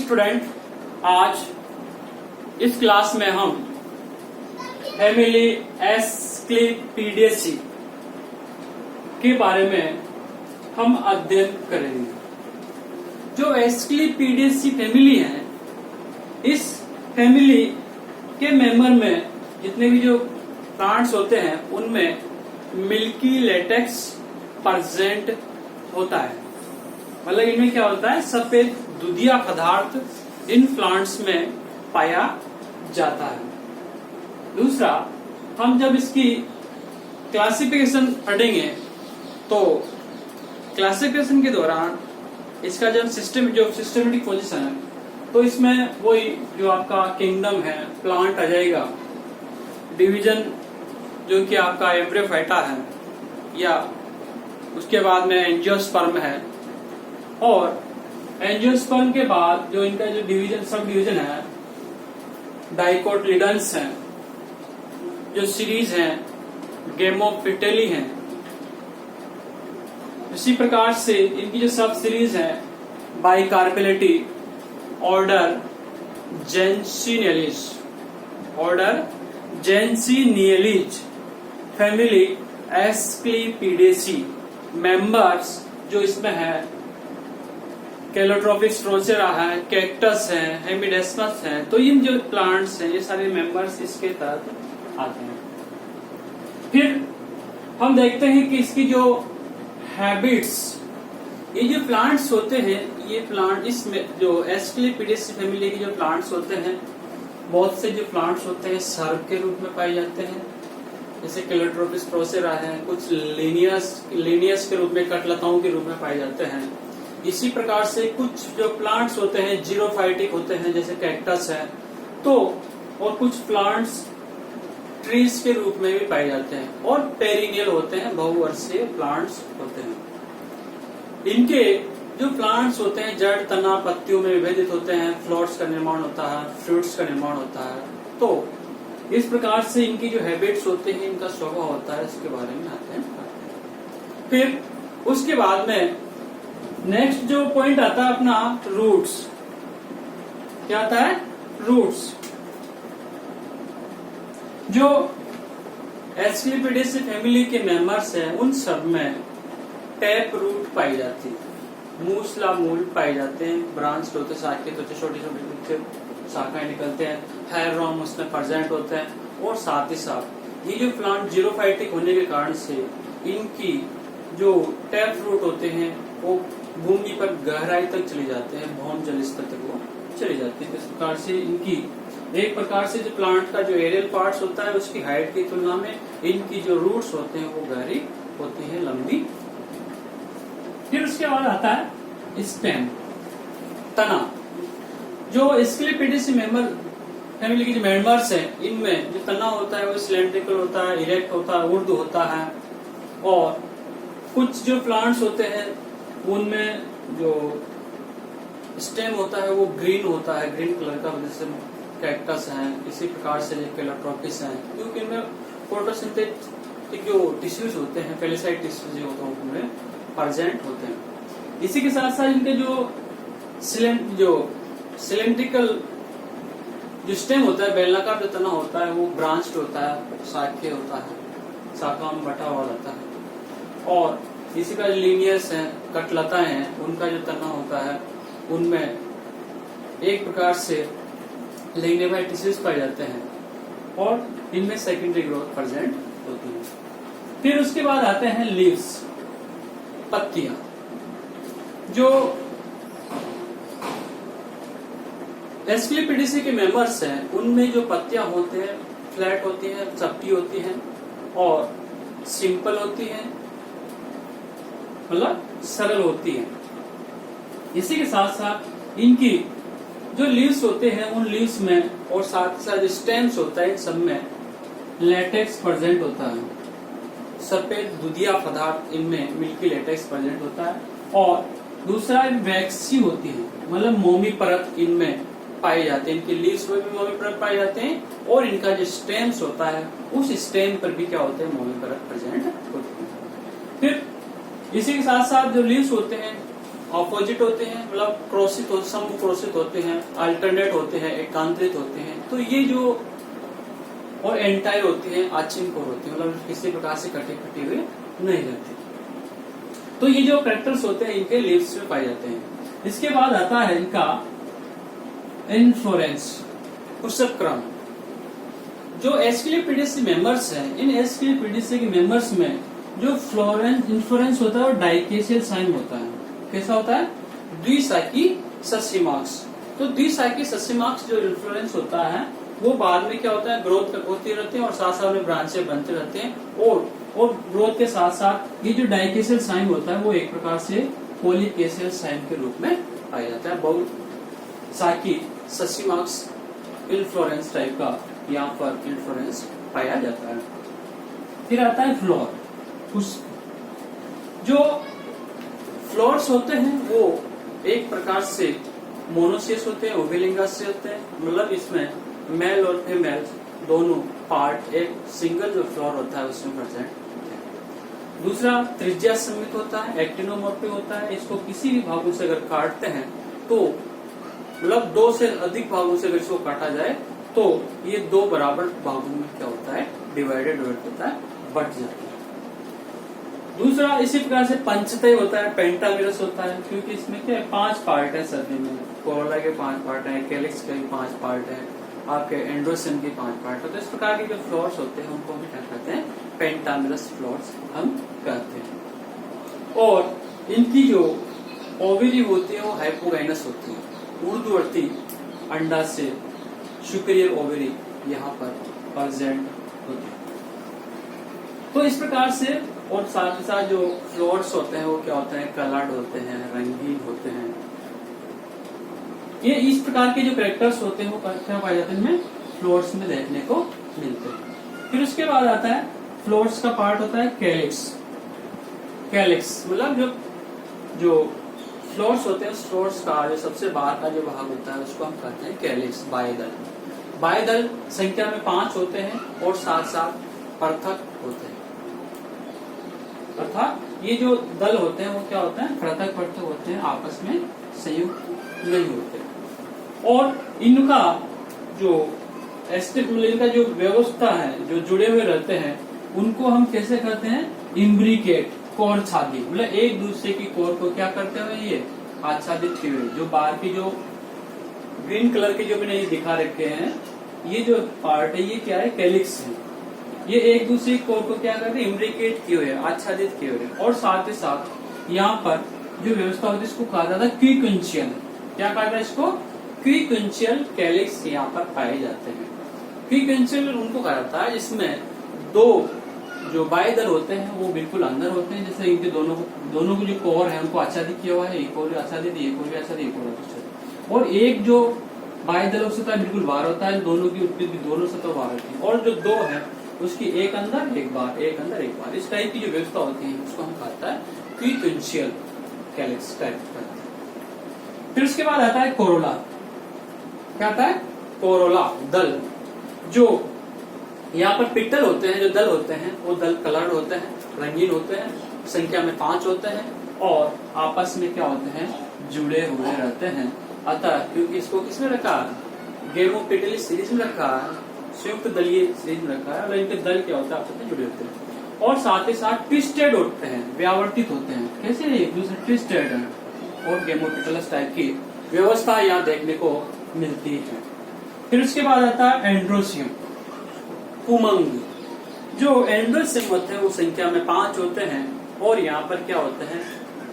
Student, आज इस class में हम फैमिली एस्क्लेपिडेसी के बारे में हम अध्ययन करेंगे। जो एस्क्लेपिडेसी फैमिली है, इस फैमिली के मेंबर में जितने भी जो प्लांट्स होते हैं उनमें मिल्की लेटेक्स प्रेजेंट होता है। मतलब इनमें क्या होता है, सफेद दूधिया पदार्थ इन प्लांट्स में पाया जाता है। दूसरा, हम जब इसकी क्लासिफिकेशन पढ़ेंगे तो क्लासिफिकेशन के दौरान इसका जब सिस्टमेटिक पोजीशन है तो इसमें वही जो आपका किंगडम है प्लांट आ जाएगा, डिवीजन जो कि आपका एम्ब्रियोफाइटा है, या उसके बाद में एंजियोस्पर्म है, और एंजियोस्पर्म के बाद जो इनका जो डिवीजन सब डिवीजन है डाइकोटिलीडन्स है, जो सीरीज है गेमोपिटेली है। इसी प्रकार से इनकी जो सब सीरीज है बाइकार्पेलेटी, ऑर्डर जेंसिनियलिज, फैमिली एस्क्लेपिडेसी। मेंबर्स जो इसमें है कैलोट्रोपिक स्ट्रोसेरा है, कैक्टस है, हेमिडेस्मस है। तो इन जो प्लांट्स हैं ये सारे मेंबर्स इसके तहत आते हैं। फिर हम देखते हैं कि इसकी जो हैबिट्स, ये जो प्लांट्स होते हैं, ये प्लांट इसमें जो एस्क्लेपिडेसी फैमिली के जो प्लांट्स होते हैं, बहुत से जो प्लांट्स होते हैं सर्व के रूप में पाए जाते हैं, जैसे कैलोट्रोपिक स्ट्रोसेरा है, कुछ लीनियस के रूप में, कटलताओं के रूप में पाए जाते हैं। इसी प्रकार से कुछ जो प्लांट्स होते हैं जीरोफाइटिक होते हैं, जैसे कैक्टस है। तो और कुछ प्लांट्स ट्रीज के रूप में भी पाए जाते हैं, और पेरिनियल होते हैं, बहुवर्षीय प्लांट्स होते हैं। इनके जो प्लांट्स होते हैं जड़, तना, पत्तियों में विभेदित होते हैं, फ्लावर्स का निर्माण होता है, फ्रूट्स का निर्माण होता है। तो इस प्रकार से इनकी जो हैबिट्स होते हैं, इनका स्वभाव होता है, इसके बारे में आते हैं। फिर उसके बाद में नेक्स्ट जो पॉइंट आता है अपना रूट्स। क्या आता है? रूट्स। जो एस्क्लेपिडेसी फैमिली के मेंबर्स हैं उन सब में टैप रूट पाई जाती है, मूसला मूल पाए जाते हैं, ब्रांच होते हैं, शाखे होते, छोटे छोटे शाखाएं निकलते हैं, हेयर रॉम उसमें प्रेजेंट होते हैं। और साथ ही साथ ये जो प्लांट जीरोफाइटिक होने के कारण से इनकी जो टैप रूट होते हैं वो भूमि पर गहराई तक चले जाते हैं, भौम जल स्तर तक वो चले जाते हैं। इस प्रकार से इनकी एक प्रकार से जो प्लांट का जो एरियल पार्ट्स होता है उसकी हाइट की तुलना में इनकी जो रूट्स होते हैं वो गहरी होती है, लंबी। फिर उसके बाद आता है स्टेम, तना। जो एस्क्लेपिडेसी मेंबर फैमिली के जो मेंबर्स हैं इनमें जो तना होता है वो सिलेंड्रिकल होता है, इरेक्ट होता है, ऊर्ध्व होता है। और कुछ जो प्लांट्स होते हैं उनमें जो स्टेम होता है वो ग्रीन होता है, ग्रीन कलर का, जैसे कैक्टस है। इसी प्रकार से कैलोट्रोपिस है, क्योंकि इनमें फोटोसिंथेटिक जो टिश्यूज होते हैं, पेलिसाइड टिश्यूज होते हैं उनमें प्रेजेंट होते हैं। इसी के साथ साथ इनके जो सिलेंड्रिकल जो स्टेम होता है, बेलनाकार जो तना होता है वो ब्रांच्ड होता है, शाखे होता है, शाखा में बटा हुआ रहता है। और इसी का लीनियस है, कटलताएं हैं, उनका जो तना होता है उनमें एक प्रकार से लिग्नेमाइट टिश्यूज पाए जाते हैं, और इनमें सेकेंडरी ग्रोथ प्रेजेंट होती है। फिर उसके बाद आते हैं लीव्स, पत्तियां। जो एस्क्लेपिडेसी के मेंबर्स हैं उनमें जो पत्तियां होते हैं फ्लैट होती हैं, चपटी होती हैं, और सिंपल होती हैं, मतलब सरल होती है। इसी के साथ साथ इनकी जो लीव्स होते हैं उन लीव्स में, और साथ ही साथ स्टेम्स होता है, इन सब में लेटेक्स प्रेजेंट होता है, सफेद दूधिया पदार्थ इनमें मिल्की लेटेक्स प्रेजेंट होता है। और दूसरा वैक्सी होती है, मतलब मोमी परत इनमें पाए जाते हैं, इनके लीव्स में भी मोमी परत पाए जाते हैं, और इनका जो स्टेम्स होता है उस स्टेम पर भी क्या होते हैं, मोमी परत प्रेजेंट होती है। फिर इसी के साथ साथ जो लीव्स होते हैं ऑपोजिट होते हैं, मतलब क्रोसित होते, समक्रोसित होते हैं, अल्टरनेट होते हैं, एकांतरित होते हैं। तो ये जो और एंटायर होती है, आचिम कोर होती है, मतलब किसी प्रकार से कटी कटी हुई नहीं रहती। तो ये जो कैरेक्टर्स होते हैं इनके लीव्स में पाए जाते हैं। इसके बाद आता है इनका इन्फ्लोरेंस, पुष्प क्रम। जो एस्क्लेपिडेसी मेंबर्स हैं, इन एस्क्लेपिडेसी के मेंबर्स में जो इन्फ्लोरेंस होता है वो डाइकेशियल साइन होता है। कैसा होता है? द्विशाखी सस्यमार्क्स। तो द्विशाखी सस्यमार्क्स जो इन्फ्लोरेंस होता है वो बाद में क्या होता है, ग्रोथ होती रहती है और साथ साथ में ब्रांचें बनते रहते हैं। और ग्रोथ के साथ साथ ये जो डाइकेशियल साइन होता है वो एक प्रकार से पॉलीकेशियल साइन के रूप में पाया जाता है। बहुत शाखी सस्यमार्क्स इन्फ्लोरेंस टाइप का यहाँ पर इन्फ्लोरेंस पाया जाता है। फिर आता है फ्लोर। जो फ्लोर्स होते हैं वो एक प्रकार से मोनोसियस होते हैं, ओविलिंगस होते हैं, मतलब इसमें मेल और फीमेल दोनों पार्ट एक सिंगल जो फ्लोर होता है उसमें प्रेजेंट होते हैं। दूसरा त्रिज्या सम्मित होता है, एक्टिनोमॉर्फिक होता है। इसको किसी भी भागों से अगर काटते हैं तो मतलब 2 से अधिक भागों से अगर इसको काटा जाए तो ये 2 बराबर भागों में क्या होता है, डिवाइडेड होता है, बट जाता है। दूसरा इसी प्रकार से पंचतय होता है, पेंटामिरस होता है, क्योंकि इसमें क्या है 5 पार्ट है सभी में। कोरोला के 5 पार्ट है, कैलिक्स के 5 पार्ट है, आपके एंड्रोसिम के 5 पार्ट है। तो इस प्रकार के जो फ्लोर्स होते हैं उनको हम क्या कहते हैं, पेंटामिरस फ्लोर्स हम कहते हैं। और इनकी जो ओवरी होती है वो हाइपोगाइनस होती है, ऊर्ध्ववर्ती अंडाशय सुपीरियर ओवरी यहाँ पर प्रेजेंट होती है। तो इस प्रकार से और साथ ही साथ जो फ्लोर्स होते हैं वो क्या होते हैं, कलर्ड होते हैं, रंगीन होते हैं। ये इस प्रकार के जो कैरेक्टर्स होते हैं वो क्या पाए जाते हैं इनमें फ्लोर्स में देखने को मिलते हैं। फिर उसके बाद आता है फ्लोर्स का पार्ट होता है कैलिक्स। कैलिक्स मतलब जो फ्लोर्स होते हैं, फ्लोर्स का जो सबसे बाहर का जो भाग होता है उसको हम कहते हैं कैलिक्स, बाह्यदल। बाह्यदल संख्या में 5 होते हैं और साथ साथ पृथक होते हैं। अर्थात ये जो दल होते हैं वो क्या होते हैं, पृथक पृथक होते हैं, आपस में संयुक्त नहीं होते। और इनका जो इनका जो व्यवस्था है, जो जुड़े हुए रहते हैं, उनको हम कैसे कहते हैं, इम्ब्रिकेट, कोर छादी, मतलब एक दूसरे की कोर को क्या करते हुए ये आच्छादित किए हुए। जो बाहर की जो ग्रीन कलर के जो मैंने ये दिखा रखे हैं, ये जो पार्ट है ये क्या है, कैलिक्स है। ये एक दूसरे कोर को क्या करते हैं, इम्ब्रिकेट किए हुए, आच्छादित किए हुए। और साथ ही साथ यहाँ पर जो व्यवस्था होती है इसको कहा जाता है क्विकुंचियल। क्या कहा जाता है इसको, क्विकुंचियल कैलिक्स यहाँ पर पाए जाते हैं। क्विकुंचियल उनको कहा जाता है जिसमें 2 जो बाह्यदल होते हैं वो बिल्कुल अंदर होते हैं। जैसे इनके दोनों को जो कोर है उनको आच्छादित किया हुआ है, एक कोर आच्छादित, एक कोर आच्छादित, एक कोर आच्छादित। और एक जो बाह्यदल होता है बिल्कुल बाहर होता है, दोनों की उत्पत्ति दोनों सतह बाहर होती है। और जो 2 है उसकी एक अंदर एक बार, एक अंदर एक बार, इस टाइप की जो व्यवस्था होती है उसको हम कहता है क्विकुंचियल कैलिक्स टाइप कहते हैं। फिर उसके बाद आता है कोरोला। क्या आता है, कोरोला दल। जो यहाँ पर पिटल होते हैं, जो दल होते हैं वो दल कलर्ड होते हैं, रंगीन होते हैं, संख्या में 5 होते हैं और आपस में क्या होते हैं, जुड़े हुए रहते हैं। अतः क्योंकि इसको किसने रखा, गेमोपिटलिस सीरीज में रखा है, संयुक्त दलीय सीरीज में रखा है, और इनके दल क्या होता है आपस में जुड़े होते हैं। और साथ ही साथ ट्विस्टेड होते हैं, व्यावर्तित होते हैं। कैसे, एक दूसरे ट्विस्टेड है और गेमोपिटलस टाइप की व्यवस्था यहाँ देखने को मिलती है। फिर उसके बाद आता है एंड्रोसियम, उमंग। जो एंड्रोसियम होते हैं वो संख्या में 5 होते हैं और यहाँ पर क्या होते हैं,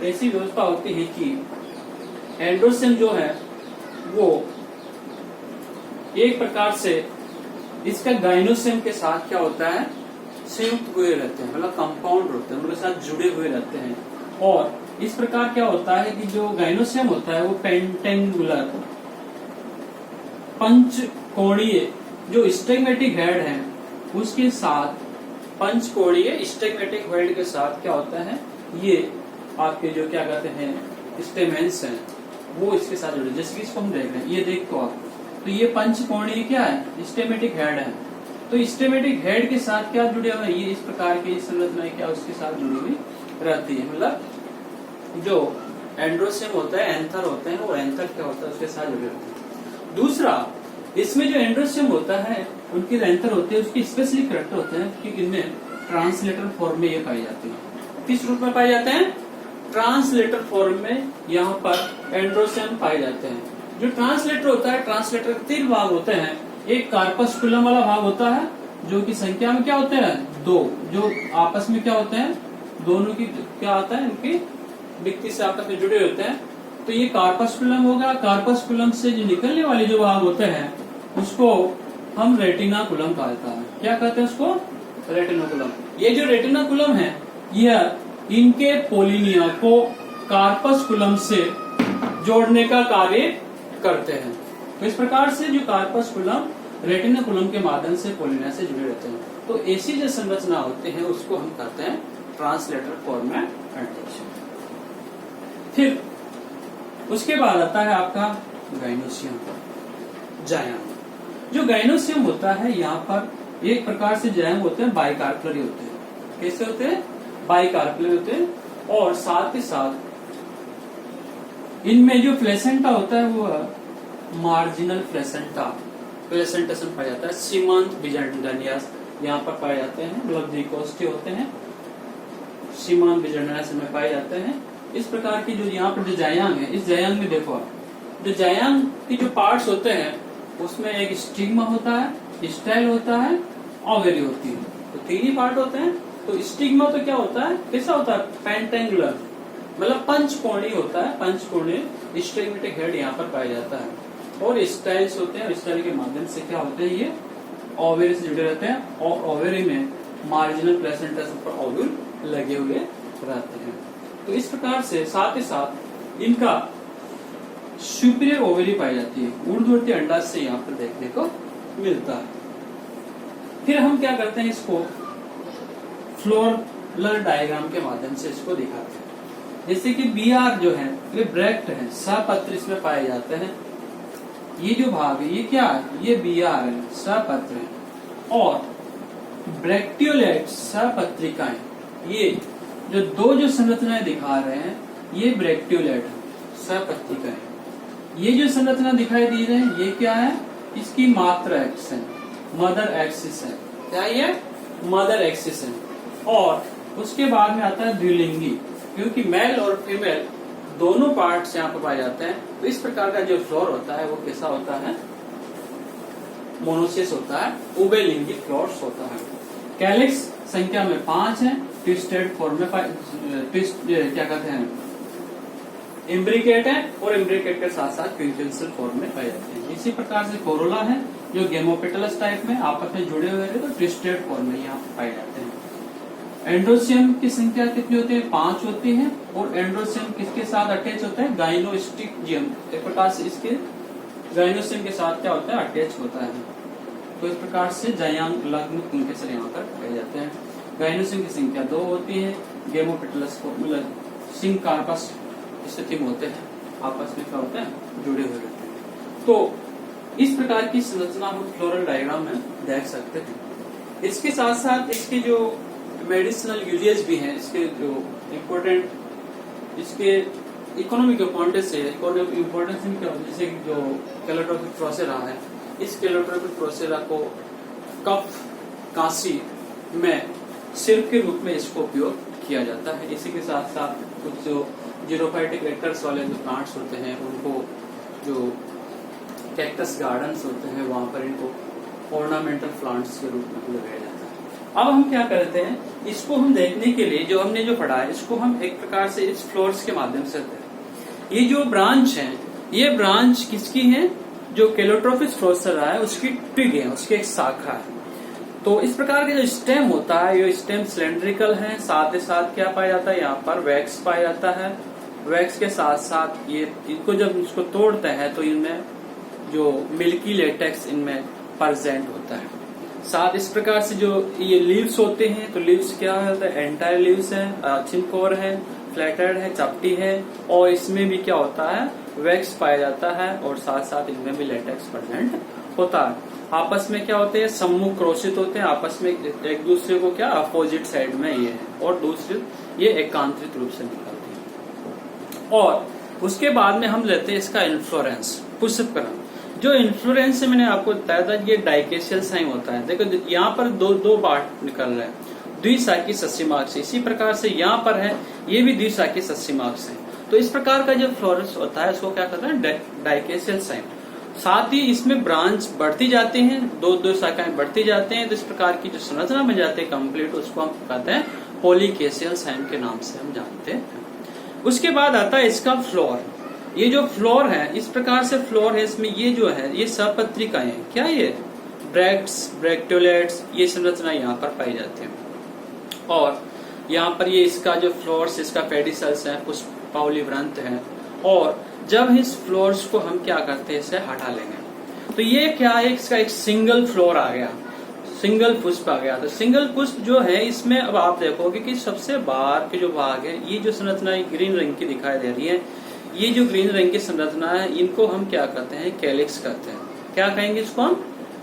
ऐसी व्यवस्था होती है कि एंड्रोसियम जो है वो एक प्रकार से इसका गाइनोसियम के साथ क्या होता है, संयुक्त हुए रहते हैं, मतलब कंपाउंड होते हैं, उनके साथ जुड़े हुए रहते हैं। और इस प्रकार क्या होता है कि जो गाइनोसियम होता है वो पेंटेंगुलर, पंचकोणीय जो स्टेगमेटिक हेड है उसके साथ, पंचकोणीय स्टेगमेटिक हेड के साथ क्या होता है, ये आपके जो क्या कहते हैं स्टेमेंस हैं वो इसके साथ जुड़े। जैसे कि इसको हम देख रहे हैं, ये देखो आप, तो ये पंचकोणीय क्या है, स्टेमेटिक हेड है। तो स्टेमेटिक हेड के साथ क्या जुड़े हुए, ये इस प्रकार की संरचना क्या उसके साथ जुड़ी हुई रहती है। मतलब जो एंड्रोसियम होता है, एंथर होते हैं, और एंथर क्या होता है उसके साथ जुड़े होते हैं। दूसरा, इसमें जो एंड्रोसियम होता है उनके एंथर होते हैं, उसकी स्पेशली करेक्टर होते हैं कि इनमें ट्रांसलेटर फॉर्म में ये पाए जाते हैं। किस रूप में पाए जाते हैं? ट्रांसलेटर फॉर्म में यहाँ पर एंड्रोसियम पाए जाते हैं। जो ट्रांसलेटर होता है, ट्रांसलेटर के 3 भाग होते हैं। एक कार्पस्कुलम वाला भाग होता है जो कि संख्या में क्या होते हैं 2, जो आपस में क्या होते हैं, दोनों की क्या आता है, इनकी व्यक्ति से आपस में जुड़े होते हैं। तो ये कार्पस्कुलम होगा। कार्पस्कुलम से जो निकलने वाले जो भाग होते हैं उसको हम रेटिनाकुलम कहता है। क्या कहते हैं उसको? रेटिनाकुलम। ये जो रेटिनाकुलम है यह इनके पोलिनिया को कार्पस्कुलम से जोड़ने का कार्य करते हैं। तो इस प्रकार से जो कार्पस्कुलम रेटिनाकुलम के माध्यम से पोलिनिया से जुड़े रहते हैं। तो ऐसी जो संरचना होती है उसको हम कहते हैं ट्रांसलेटर फॉर्मेट एंड्रोसियम। फिर उसके बाद आता है आपका गाइनोसियम, जायम। जो गाइनोसियम होता है यहाँ पर एक प्रकार से जायम होते हैं, बाइकार्पलरी होते हैं। कैसे होते हैं? बाइकार्पलरी होते हैं। और साथ ही साथ इनमें जो प्लेसेंटा होता है वो मार्जिनल प्लेसेंटेशन पाया जाता है। सीमांत बीजांडनियास यहाँ पर पाए जाते हैं, मतलब द्विकोष्ठी होते हैं, सीमांत बीजांडनियास में पाए जाते हैं। इस प्रकार की जो यहाँ पर जो जायांग है, इस जायांग में देखो जो जायांग की जो पार्ट्स होते हैं उसमें एक स्टिग्मा होता है, स्टाइल होता है, ओवेरी होती है। तो 3 ही पार्ट होते हैं। तो स्टिग्मा तो क्या होता है, कैसा होता है? पेंटेंगुलर, मतलब पंचकोणीय होता है। पंचकोणीय स्टिग्मेटिक हेड यहाँ पर पाया जाता है। और स्टाइल्स होते हैं, स्टाइल के माध्यम से क्या होते हैं, ये ओवेरी से जुड़े रहते हैं। और ओवेरी में मार्जिनल प्लेसेंटा पर ओव्यूल लगे हुए रहते हैं। तो इस प्रकार से साथ ही साथ इनका सुपीरियर ओवेरी पाई जाती है। ऊर्ध्ववर्ती अंडाशय से यहाँ पर देखने को मिलता है। फिर हम क्या करते हैं, इसको फ्लोरल डायग्राम के माध्यम से इसको दिखाते हैं। जैसे कि बीआर जो है ये ब्रैक्ट है, सपत्र इसमें पाए जाते हैं। ये जो भाग है ये क्या है? ये बीआर है, सपत्र है। और ब्रैक्टियोलेट सपत्रिकाएं, ये जो 2 जो संरचनाएं दिखा रहे हैं ये ब्रैक्टियोलेट है, सपत्रिकाएं। ये जो संरचना दिखाई दे रही है ये क्या है? इसकी मात्र एक्सिस है, मदर एक्सिस है। क्या ये? मदर एक्सिस है। और उसके बाद में आता है द्विलिंगी, क्योंकि मेल और फीमेल दोनों पार्ट्स यहाँ पर पाए जाते हैं। तो इस प्रकार का जो फ्लोर होता है वो कैसा होता है? मोनोसिस होता है, उभयलिंगी फ्लोर्स होता है। कैलिक्स संख्या में 5 है, ट्विस्टेड फॉर्म में क्या कहते हैं, इम्ब्रिकेट है, और इम्ब्रिकेट के साथ साथ क्विंसेंशियल फॉर्म में पाए जाते हैं। इसी प्रकार से कोरोला है जो गेमोपेटलस टाइप में आपस में जुड़े हुए हैं, तो ट्विस्टेड फॉर्म में यहाँ पाए जाते हैं। एंड्रोसियम की संख्या कितनी होती है? 5 होती है। और एंड्रोसियम किसके साथ अटैच होता है? गाइनोस्टिजियम। एक प्रकार से इसके गाइनोसियम के साथ क्या होता है? अटैच होता है। तो इस प्रकार से जायांग लग्न किंगफिशर यहाँ पर पाए जाते हैं। गाइनोसियम की संख्या 2 होती है। गेमोपेटलस मतलब सिंह कार्पस स्थिति में होते हैं, आपस में क्या होते हैं? जुड़े हुए रहते हैं। तो इस प्रकार की संरचना हम फ्लोरल डायग्राम में देख सकते हैं। इसके साथ साथ इसके जो मेडिसिनल यूजेज भी हैं, इसके जो इम्पोर्टेंट इसके इकोनॉमिक इम्पोर्टेंस है, इम्पोर्टेंस क्या होती है? जैसे जो कैलोट्रोपिक प्रोसेरा है, इस कैलोट्रोपिक प्रोसेरा को कफ काशी में सिरप के रूप में इसको उपयोग किया जाता है। इसी के साथ साथ कुछ जो जीरोफाइटिक वेक्टर्स वाले जो प्लांट्स होते हैं उनको, जो कैक्टस गार्डन्स होते हैं वहां पर इनको ऑर्नामेंटल प्लांट्स के रूप में लगाया जाता है। अब हम क्या करते हैं, इसको हम देखने के लिए जो हमने जो पढ़ा है इसको हम एक प्रकार से इस फ्लोर्स के माध्यम से करते हैं। ये जो ब्रांच है, ये ब्रांच किसकी है? जो कैलोट्रोपिस प्रोसेरा है उसकी ट्विग है, उसकी एक शाखा है। तो इस प्रकार का जो स्टेम होता है, ये स्टेम सिलेंड्रिकल है। साथ ही साथ क्या पाया जाता है? यहाँ पर वैक्स पाया जाता है। वैक्स के साथ साथ ये इनको जब इसको तोड़ते हैं तो इनमें जो मिल्की लेटेक्स इनमें प्रेजेंट होता है। साथ इस प्रकार से जो ये लीव्स होते हैं, तो लीव्स क्या होता है? एंटायर लीव्स है, चिनकोर है, फ्लैटेड है, चपटी है। और इसमें भी क्या होता है? वैक्स पाया जाता है। और साथ साथ इनमें भी लेटेक्स प्रेजेंट होता है। आपस में क्या होते हैं? सम्मुख क्रोशित होते हैं, आपस में एक दूसरे को क्या अपोजिट साइड में ये है, और दूसरे ये एकांतरित रूप से निकलते हैं। और उसके बाद में हम लेते हैं इसका इन्फ्लोरेंस, पुष्पकरण। जो इन्फ्लोरेंस से मैंने आपको बताया था ये डाइकेशियल साइन होता है। देखो यहाँ पर दो पार्ट निकल रहा है, द्विशाखी सस्यमार्ग से। इसी प्रकार से यहाँ पर है, ये भी द्विशाखी सस्यमार्ग से। तो इस प्रकार का जो फ्लोरस होता है उसको क्या कहते हैं, डाइकेशियल साइन। साथ ही इसमें ब्रांच बढ़ती जाती हैं, दो शाखाएं बढ़ती जाते हैं। तो इस प्रकार की जो संरचना बन जाती है कंप्लीट, उसको हम कहते हैं पॉलीकेशियल साइन के नाम से हम जानते हैं। उसके बाद आता है इसका फ्लोर। ये जो फ्लोर है, इस प्रकार से फ्लोर है, इसमें ये जो है ये सपत्रिकाएं, क्या ये ब्रैक्ट्स, ब्रैक्टोलेट्स, ये संरचना यहाँ पर पाई जाती है। और यहाँ पर ये इसका जो फ्लोर्स, इसका पेडिसल्स है, पुष्पावली वृंत है। और जब इस फ्लोर्स को हम क्या करते हैं, इसे हटा लेंगे तो ये क्या है, इसका एक सिंगल फ्लोर आ गया, सिंगल पुष्प आ गया। तो सिंगल पुष्प जो है इसमें अब आप देखोगे कि सबसे बाहर के जो भाग है, ये जो संरचना ग्रीन रंग की दिखाई दे रही है, ये जो ग्रीन रंग की संरचना है, इनको हम क्या कहते हैं, कैलिक्स कहते हैं। क्या कहेंगे इसको हम,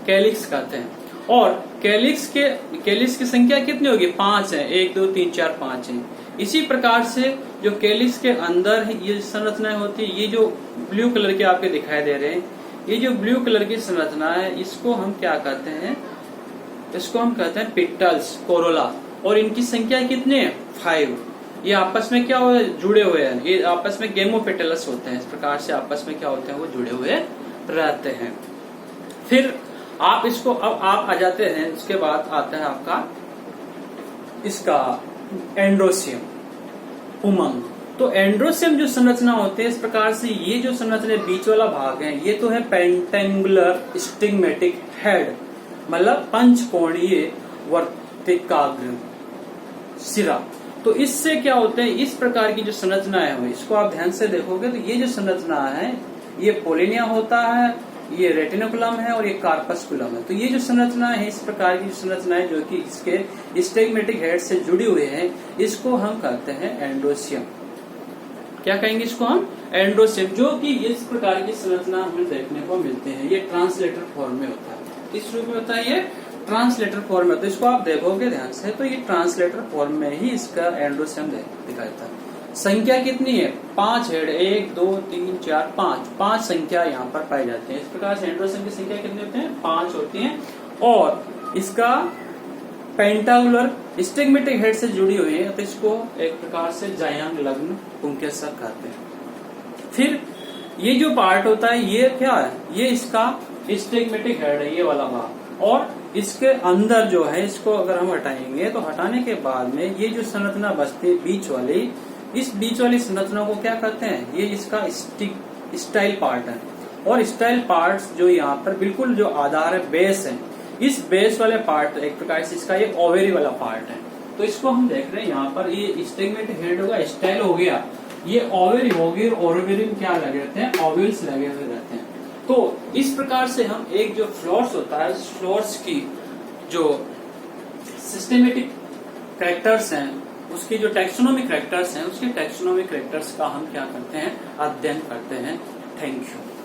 कैलिक्स कहते हैं। और कैलिक्स की संख्या कितनी होगी, 5 है, 1 2 3 4 5 है। इसी प्रकार से जो कैलिक्स के अंदर ये संरचनाएं होती है, ये जो ब्लू कलर के आपके दिखाई दे रहे हैं, ये जो ब्लू कलर की संरचना है, इसको हम क्या कहते हैं, इसको हम कहते हैं पिटल्स, कोरोला। और इनकी संख्या कितनी है, 5। ये आपस में क्या जुड़े हुए हैं, ये आपस में गेमोपेटलस होते हैं। इस प्रकार से आपस में क्या होते हैं, वो जुड़े हुए रहते हैं। फिर आप इसको, अब आप आ जाते हैं, उसके बाद आता है आपका इसका एंड्रोसियम, उमंग। तो एंड्रोसियम जो संरचना होती है, इस प्रकार से ये जो संरचना बीच वाला भाग है, ये तो है पेंटेंगुलर स्टिग्मेटिक हेड, मतलब पंचकोणीय वर्तिकाग्र सिरा। तो इससे क्या होता है, इस प्रकार की जो संरचना है, इसको आप ध्यान से देखोगे तो ये जो संरचना है, ये पोलिनिया होता है, ये रेटिनोकुलम है और ये कार्पस्कुलम है। तो ये जो संरचना है, इस प्रकार की संरचना है जो कि इसके स्टिग्मेटिक हेड से जुड़ी हुई है, इसको हम कहते हैं एंड्रोसियम। क्या कहेंगे इसको हम, एंड्रोसियम। जो कि इस प्रकार की संरचना हमें देखने को मिलते हैं। ये ट्रांसलेटर फॉर्म में होता है। किस रूप में होता है, ये ट्रांसलेटर फॉर्म में होता है। इसको आप देखोगे ध्यान से तो ये ट्रांसलेटर फॉर्म में ही इसका एंड्रोसियम दिखाता है। संख्या कितनी है, 5 हेड, 1 2 3 4 5 संख्या यहाँ पर पाई जाती है। इस प्रकार से एंड्रोसियम की संख्या कितनी होती है, 5 होती है। और इसका पेंटागुलर स्टिग्मेटिक हेड से जुड़ी हुई है, तो इसको एक प्रकार से जायांग लग्न पुंकेसर कहते हैं। फिर ये जो पार्ट होता है, ये क्या है, ये इसका स्टिग्मेटिक हेड है, ये वाला भाग। और इसके अंदर जो है, इसको अगर हम हटाएंगे तो हटाने के बाद में ये जो संरचना बचती है बीच वाली, इस बीच वाली संरचना को क्या कहते हैं, ये इसका स्टाइल पार्ट है। और स्टाइल पार्ट्स जो यहाँ पर बिल्कुल जो आधार है, बेस है, इस बेस वाले पार्ट एक प्रकार से इसका ये ओवेरी वाला पार्ट है। तो इसको हम देख रहे हैं यहाँ पर, ये स्टिग्मेटिक हेड होगा, स्टाइल हो गया, ये ओवेरी होगी। और ओवेरी में क्या लगे रहते हैं, ओव्यूल्स लगे हुए रहते हैं। तो इस प्रकार से हम एक जो फ्लोर्स होता है, उस फ्लोर्स की जो सिस्टेमेटिक कैरेक्टर्स हैं, उसकी जो टैक्सोनॉमिक कैरेक्टर्स हैं, उसके टैक्सोनॉमिक कैरेक्टर्स का हम क्या करते हैं, अध्ययन करते हैं। Thank you.